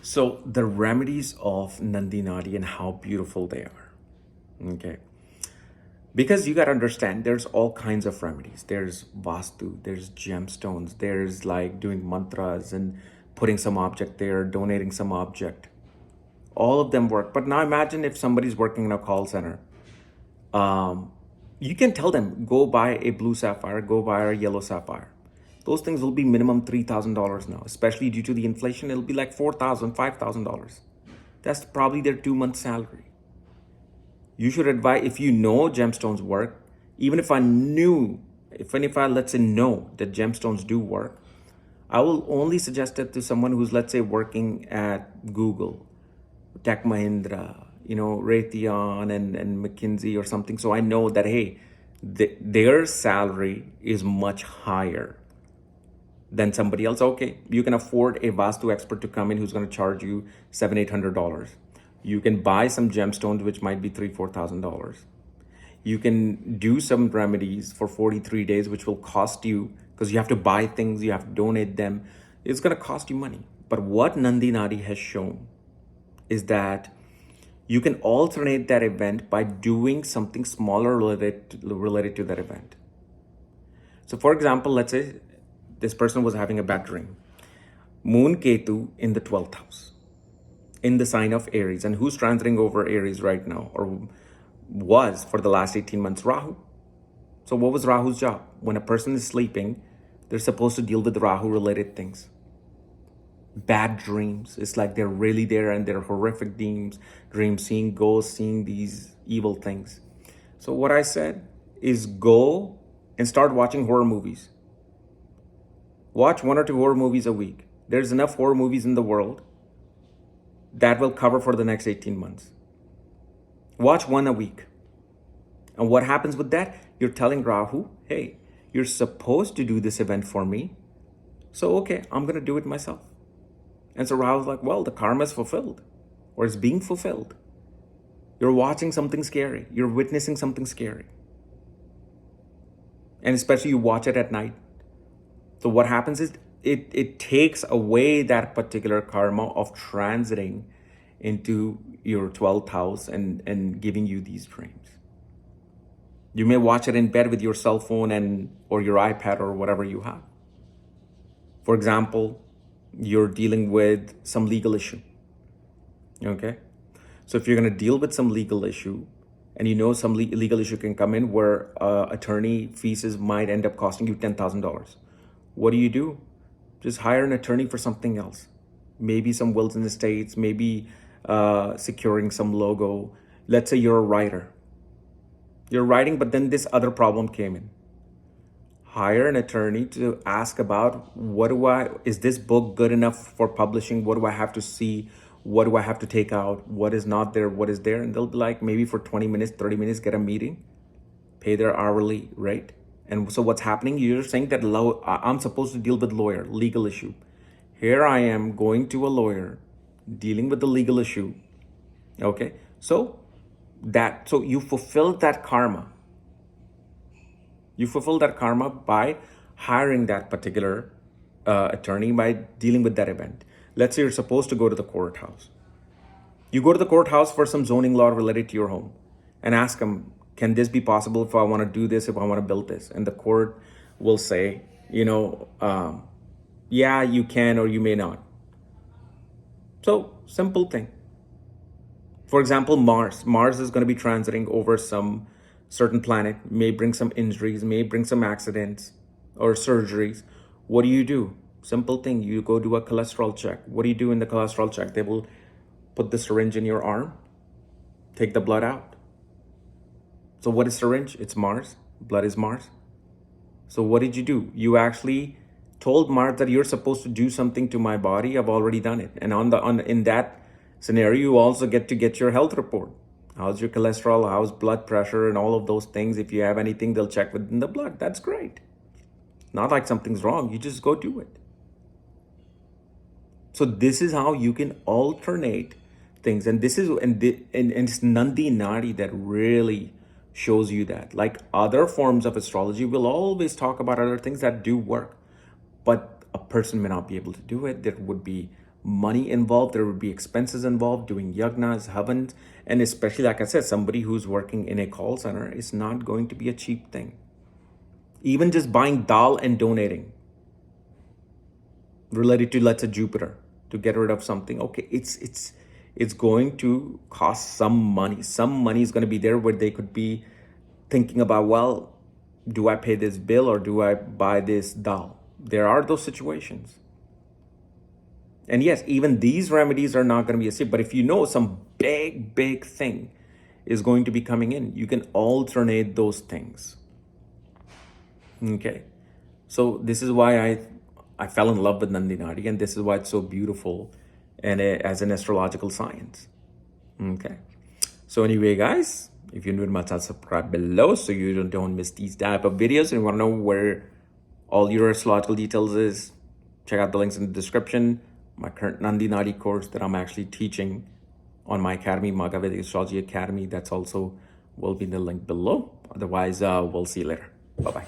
So the remedies of Nandi Nadi and how beautiful they are. Okay. Because you got to understand, there's all kinds of remedies. There's Vastu, there's gemstones, there's like doing mantras and putting some object there, donating some object. All of them work. But now imagine if somebody's working in a call center. Um, you can tell them, go buy a blue sapphire, go buy a yellow sapphire. Those things will be minimum $3,000 now, especially due to the inflation. It'll be like $4,000, $5,000. That's probably their 2 month salary. You should advise, if you know gemstones work, even if I knew, if I let's say know that gemstones do work, I will only suggest it to someone who's, let's say, working at Google, Tech Mahindra, Raytheon and McKinsey or something. So I know that, hey, their salary is much higher than somebody else. Okay, you can afford a Vastu expert to come in who's going to charge you $700-800. You can buy some gemstones, which might be $3,000-4,000. You can do some remedies for 43 days, which will cost you, because you have to buy things, you have to donate them. It's going to cost you money. But what Nandi Nadi has shown is that you can alternate that event by doing something smaller related to that event. So for example, let's say this person was having a bad dream. Moon Ketu in the 12th house, in the sign of Aries. And who's transiting over Aries right now, or was for the last 18 months? Rahu. So what was Rahu's job? When a person is sleeping, they're supposed to deal with Rahu related things. Bad dreams. It's like they're really there and they're horrific dreams, seeing ghosts, seeing these evil things. So what I said is go and start watching horror movies. Watch 1 or 2 horror movies a week. There's enough horror movies in the world that will cover for the next 18 months. Watch 1 a week. And what happens with that? You're telling Rahu, hey, you're supposed to do this event for me. So, okay, I'm going to do it myself. And so Rahu's like, well, the karma is fulfilled, or it's being fulfilled. You're watching something scary. You're witnessing something scary. And especially you watch it at night. So what happens is it takes away that particular karma of transiting into your 12th house and giving you these dreams. You may watch it in bed with your cell phone or your iPad or whatever you have. For example, you're dealing with some legal issue. Okay? So if you're going to deal with some legal issue, and you know some legal issue can come in where attorney fees might end up costing you $10,000. What do? Just hire an attorney for something else. Maybe some wills and estates, maybe securing some logo. Let's say you're a writer. You're writing, but then this other problem came in. Hire an attorney to ask about, is this book good enough for publishing? What do I have to see? What do I have to take out? What is not there? What is there? And they'll be like, maybe for 20 minutes, 30 minutes, get a meeting, pay their hourly rate. And so what's happening? You're saying that I'm supposed to deal with lawyer, legal issue. Here I am going to a lawyer, dealing with the legal issue. Okay, so you fulfill that karma. You fulfill that karma by hiring that particular attorney, by dealing with that event. Let's say you're supposed to go to the courthouse. You go to the courthouse for some zoning law related to your home and ask them, can this be possible if I want to do this, if I want to build this? And the court will say, yeah, you can or you may not. So, simple thing. For example, Mars. Mars is going to be transiting over some certain planet, may bring some injuries, may bring some accidents or surgeries. What do? Simple thing. You go do a cholesterol check. What do you do in the cholesterol check? They will put the syringe in your arm, take the blood out. So what is syringe? It's Mars. Blood is Mars. So what did you do? You actually told Mars that you're supposed to do something to my body. I've already done it. And in that scenario, you also get your health report. How's your cholesterol? How's blood pressure and all of those things? If you have anything, they'll check within the blood. That's great. Not like something's wrong. You just go do it. So this is how you can alternate things. And this is and it's Nandi Nadi that really shows you that. Like other forms of astrology will always talk about other things that do work, but a person may not be able to do it. There would be money involved. There would be expenses involved doing yagnas, havans, and especially, like I said, somebody who's working in a call center is not going to be a cheap thing. Even just buying dal and donating related to, let's say, Jupiter, to get rid of something. Okay, it's going to cost some money. Some money is going to be there where they could be thinking about, well, do I pay this bill or do I buy this dal? There are those situations. And yes, even these remedies are not going to be a safe, but if you know some big thing is going to be coming in, you can alternate those things. Okay. So this is why I fell in love with Nandi Nadi, and this is why it's so beautiful and as an astrological science. Okay. So anyway, guys, if you're new to my channel, subscribe below so you don't miss these type of videos. And you want to know where all your astrological details is, check out the links in the description. My current Nandi Nadi course that I'm actually teaching on my academy, Maga Vedic Astrology Academy, that's also will be in the link below. Otherwise, we'll see you later. Bye-bye.